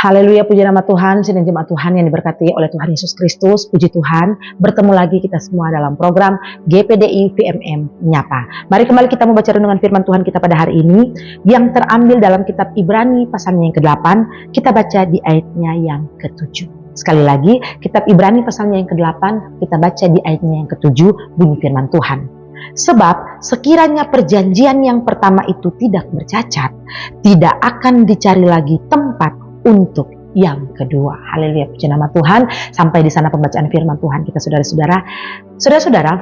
Haleluya, puji nama Tuhan, sidang jemaat Tuhan yang diberkati oleh Tuhan Yesus Kristus. Puji Tuhan, bertemu lagi kita semua dalam program GPDI VMM Menyapa. Mari kembali kita membaca renungan firman Tuhan kita pada hari ini yang terambil dalam kitab Ibrani pasalnya yang ke-8. Kita baca di ayatnya yang ke-7. Sekali lagi, kitab Ibrani pasalnya yang ke-8, kita baca di ayatnya yang ke-7, bunyi firman Tuhan. Sebab sekiranya perjanjian yang pertama itu tidak bercacat, tidak akan dicari lagi tempat untuk yang kedua. Haleluya, puji nama Tuhan. Sampai di sana pembacaan firman Tuhan kita, saudara-saudara. Saudara-saudara,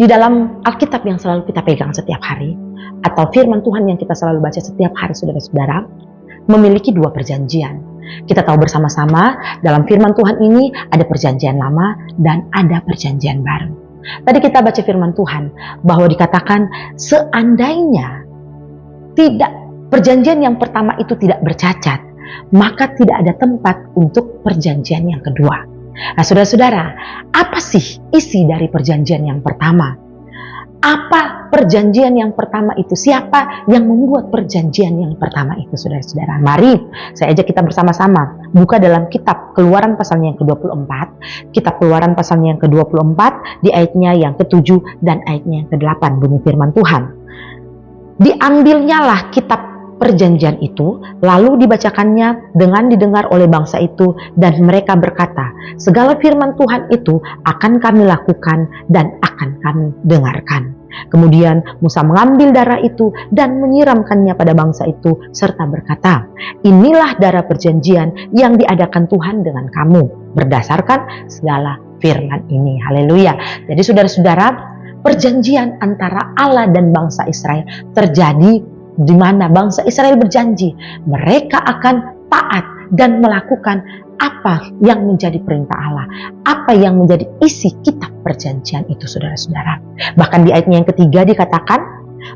di dalam Alkitab yang selalu kita pegang setiap hari, atau firman Tuhan yang kita selalu baca setiap hari, saudara-saudara, memiliki dua perjanjian. Kita tahu bersama-sama dalam firman Tuhan ini ada perjanjian lama dan ada perjanjian baru. Tadi kita baca firman Tuhan bahwa dikatakan seandainya perjanjian yang pertama itu tidak bercacat, maka tidak ada tempat untuk perjanjian yang kedua. Nah, saudara-saudara, apa sih isi dari perjanjian yang pertama? Apa perjanjian yang pertama itu? Siapa yang membuat perjanjian yang pertama itu, saudara-saudara? Mari saya ajak kita bersama-sama buka dalam kitab Keluaran pasalnya yang ke-24, kitab Keluaran pasalnya yang ke-24 di ayatnya yang ke-7 dan ayatnya yang ke-8, bunyi firman Tuhan. Diambilnyalah kitab perjanjian itu, lalu dibacakannya dengan didengar oleh bangsa itu, dan mereka berkata, segala firman Tuhan itu akan kami lakukan dan akan kami dengarkan. Kemudian Musa mengambil darah itu dan menyiramkannya pada bangsa itu, serta berkata, inilah darah perjanjian yang diadakan Tuhan dengan kamu, berdasarkan segala firman ini. Haleluya. Jadi saudara-saudara, perjanjian antara Allah dan bangsa Israel terjadi di mana bangsa Israel berjanji mereka akan taat dan melakukan apa yang menjadi perintah Allah, apa yang menjadi isi kitab perjanjian itu, saudara-saudara. Bahkan di ayatnya yang ketiga dikatakan,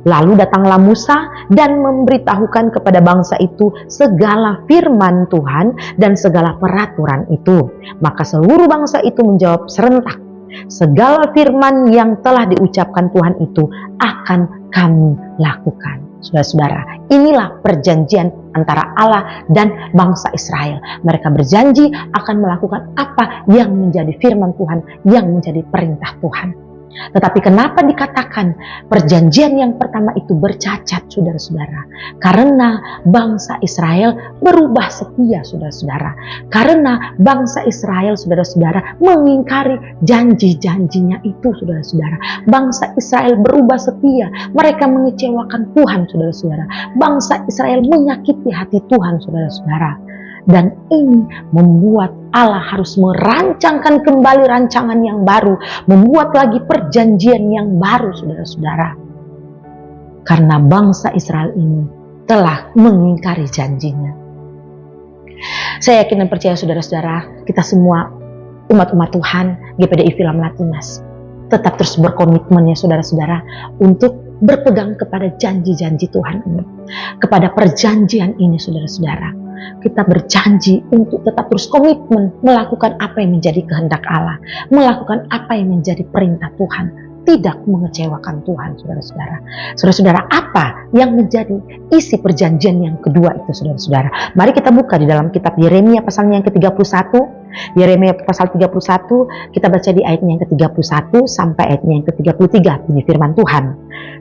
lalu datanglah Musa dan memberitahukan kepada bangsa itu segala firman Tuhan dan segala peraturan itu. Maka seluruh bangsa itu menjawab serentak, segala firman yang telah diucapkan Tuhan itu akan kami lakukan. Saudara-saudara, inilah perjanjian antara Allah dan bangsa Israel. Mereka berjanji akan melakukan apa yang menjadi firman Tuhan, yang menjadi perintah Tuhan. Tetapi kenapa dikatakan perjanjian yang pertama itu bercacat, saudara-saudara? Karena bangsa Israel berubah setia, saudara-saudara. Karena bangsa Israel, saudara-saudara, mengingkari janji-janjinya itu, saudara-saudara. Bangsa Israel berubah setia, mereka mengecewakan Tuhan, saudara-saudara. Bangsa Israel menyakiti hati Tuhan, saudara-saudara. Dan ini membuat Allah harus merancangkan kembali rancangan yang baru, membuat lagi perjanjian yang baru, saudara-saudara. Karena bangsa Israel ini telah mengingkari janjinya. Saya yakin dan percaya, saudara-saudara, kita semua umat-umat Tuhan GPDI Film Latinas tetap terus berkomitmen, ya saudara-saudara, untuk berpegang kepada janji-janji Tuhan ini, kepada perjanjian ini, saudara-saudara. Kita berjanji untuk tetap terus komitmen melakukan apa yang menjadi kehendak Allah, melakukan apa yang menjadi perintah Tuhan, tidak mengecewakan Tuhan, saudara-saudara. Saudara-saudara, apa yang menjadi isi perjanjian yang kedua itu, saudara-saudara? Mari kita buka di dalam kitab Yeremia pasalnya yang ke-31. Yeremia pasal 31, kita baca di ayatnya yang ke-31 sampai ayatnya yang ke-33, bunyi firman Tuhan.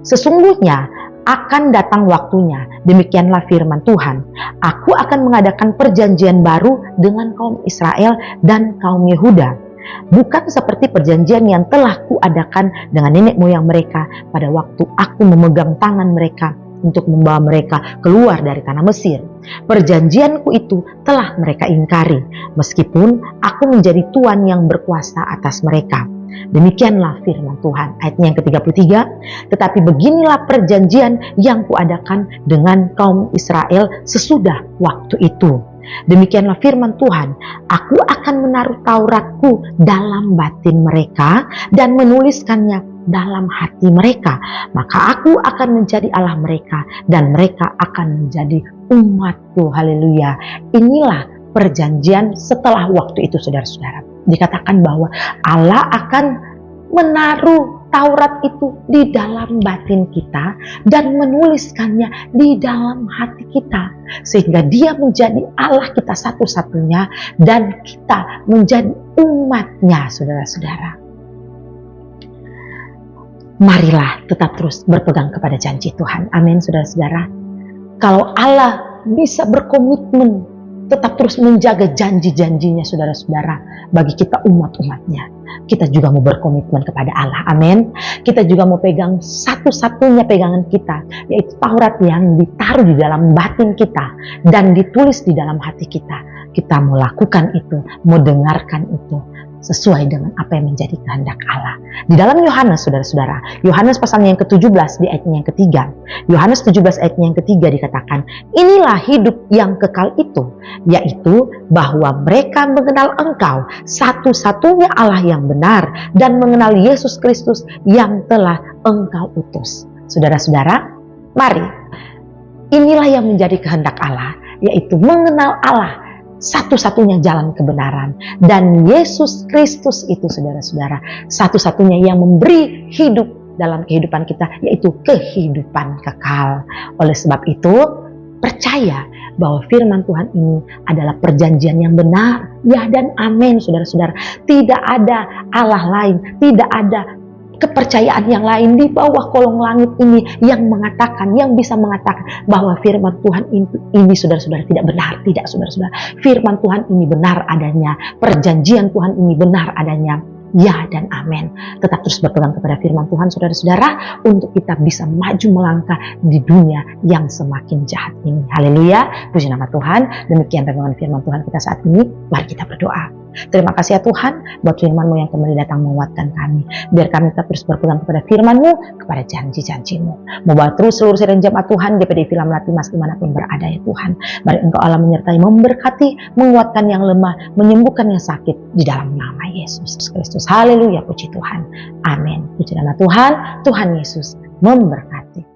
Sesungguhnya akan datang waktunya, demikianlah firman Tuhan, aku akan mengadakan perjanjian baru dengan kaum Israel dan kaum Yehuda, bukan seperti perjanjian yang telah kuadakan dengan nenek moyang mereka pada waktu aku memegang tangan mereka untuk membawa mereka keluar dari tanah Mesir. Perjanjianku itu telah mereka ingkari, meskipun aku menjadi Tuhan yang berkuasa atas mereka. Demikianlah firman Tuhan. Ayatnya yang ke-33, tetapi beginilah perjanjian yang kuadakan dengan kaum Israel sesudah waktu itu. Demikianlah firman Tuhan, aku akan menaruh Tauratku dalam batin mereka dan menuliskannya dalam hati mereka. Maka aku akan menjadi Allah mereka dan mereka akan menjadi umatku. Haleluya. Inilah perjanjian setelah waktu itu, saudara-saudara. Dikatakan bahwa Allah akan menaruh Taurat itu di dalam batin kita dan menuliskannya di dalam hati kita, sehingga dia menjadi Allah kita satu-satunya dan kita menjadi umatnya, saudara-saudara. Marilah tetap terus berpegang kepada janji Tuhan. Amin, saudara-saudara. Kalau Allah bisa berkomitmen tetap terus menjaga janji-janjinya, saudara-saudara, bagi kita umat-umatnya, kita juga mau berkomitmen kepada Allah. Amin. Kita juga mau pegang satu-satunya pegangan kita, yaitu Taurat yang ditaruh di dalam batin kita dan ditulis di dalam hati kita. Kita mau lakukan itu, mau dengarkan itu sesuai dengan apa yang menjadi kehendak Allah. Di dalam Yohanes, saudara-saudara, Yohanes pasalnya yang ke-17 di ayatnya yang ketiga, Yohanes 17 ayatnya yang ketiga dikatakan, inilah hidup yang kekal itu, yaitu bahwa mereka mengenal Engkau satu-satunya Allah yang benar dan mengenal Yesus Kristus yang telah Engkau utus. Saudara-saudara, mari, inilah yang menjadi kehendak Allah, yaitu mengenal Allah, satu-satunya jalan kebenaran, dan Yesus Kristus itu, saudara-saudara, satu-satunya yang memberi hidup dalam kehidupan kita, yaitu kehidupan kekal. Oleh sebab itu, percaya bahwa firman Tuhan ini adalah perjanjian yang benar, ya dan amin, saudara-saudara. Tidak ada Allah lain, tidak ada kepercayaan yang lain di bawah kolong langit ini yang mengatakan, yang bisa mengatakan bahwa firman Tuhan ini saudara-saudara tidak benar. Tidak, saudara-saudara. Firman Tuhan ini benar adanya. Perjanjian Tuhan ini benar adanya. Ya dan amin. Tetap terus berpegang kepada firman Tuhan, saudara-saudara, untuk kita bisa maju melangkah di dunia yang semakin jahat ini. Haleluya, puji nama Tuhan. Demikian renungan firman Tuhan kita saat ini. Mari kita berdoa. Terima kasih ya Tuhan buat firman-Mu yang kembali datang menguatkan kami. Biar kami tetap terus berpegang kepada firman-Mu, kepada janji-janji-Mu. Membawa terus seluruh sidang jemaat Tuhan, GPD Film Melati Mas dimanapun berada ya Tuhan. Mari Engkau Allah menyertai, memberkati, menguatkan yang lemah, menyembuhkan yang sakit di dalam nama Yesus Kristus. Haleluya, puji Tuhan. Amin. Puji nama Tuhan, Tuhan Yesus memberkati.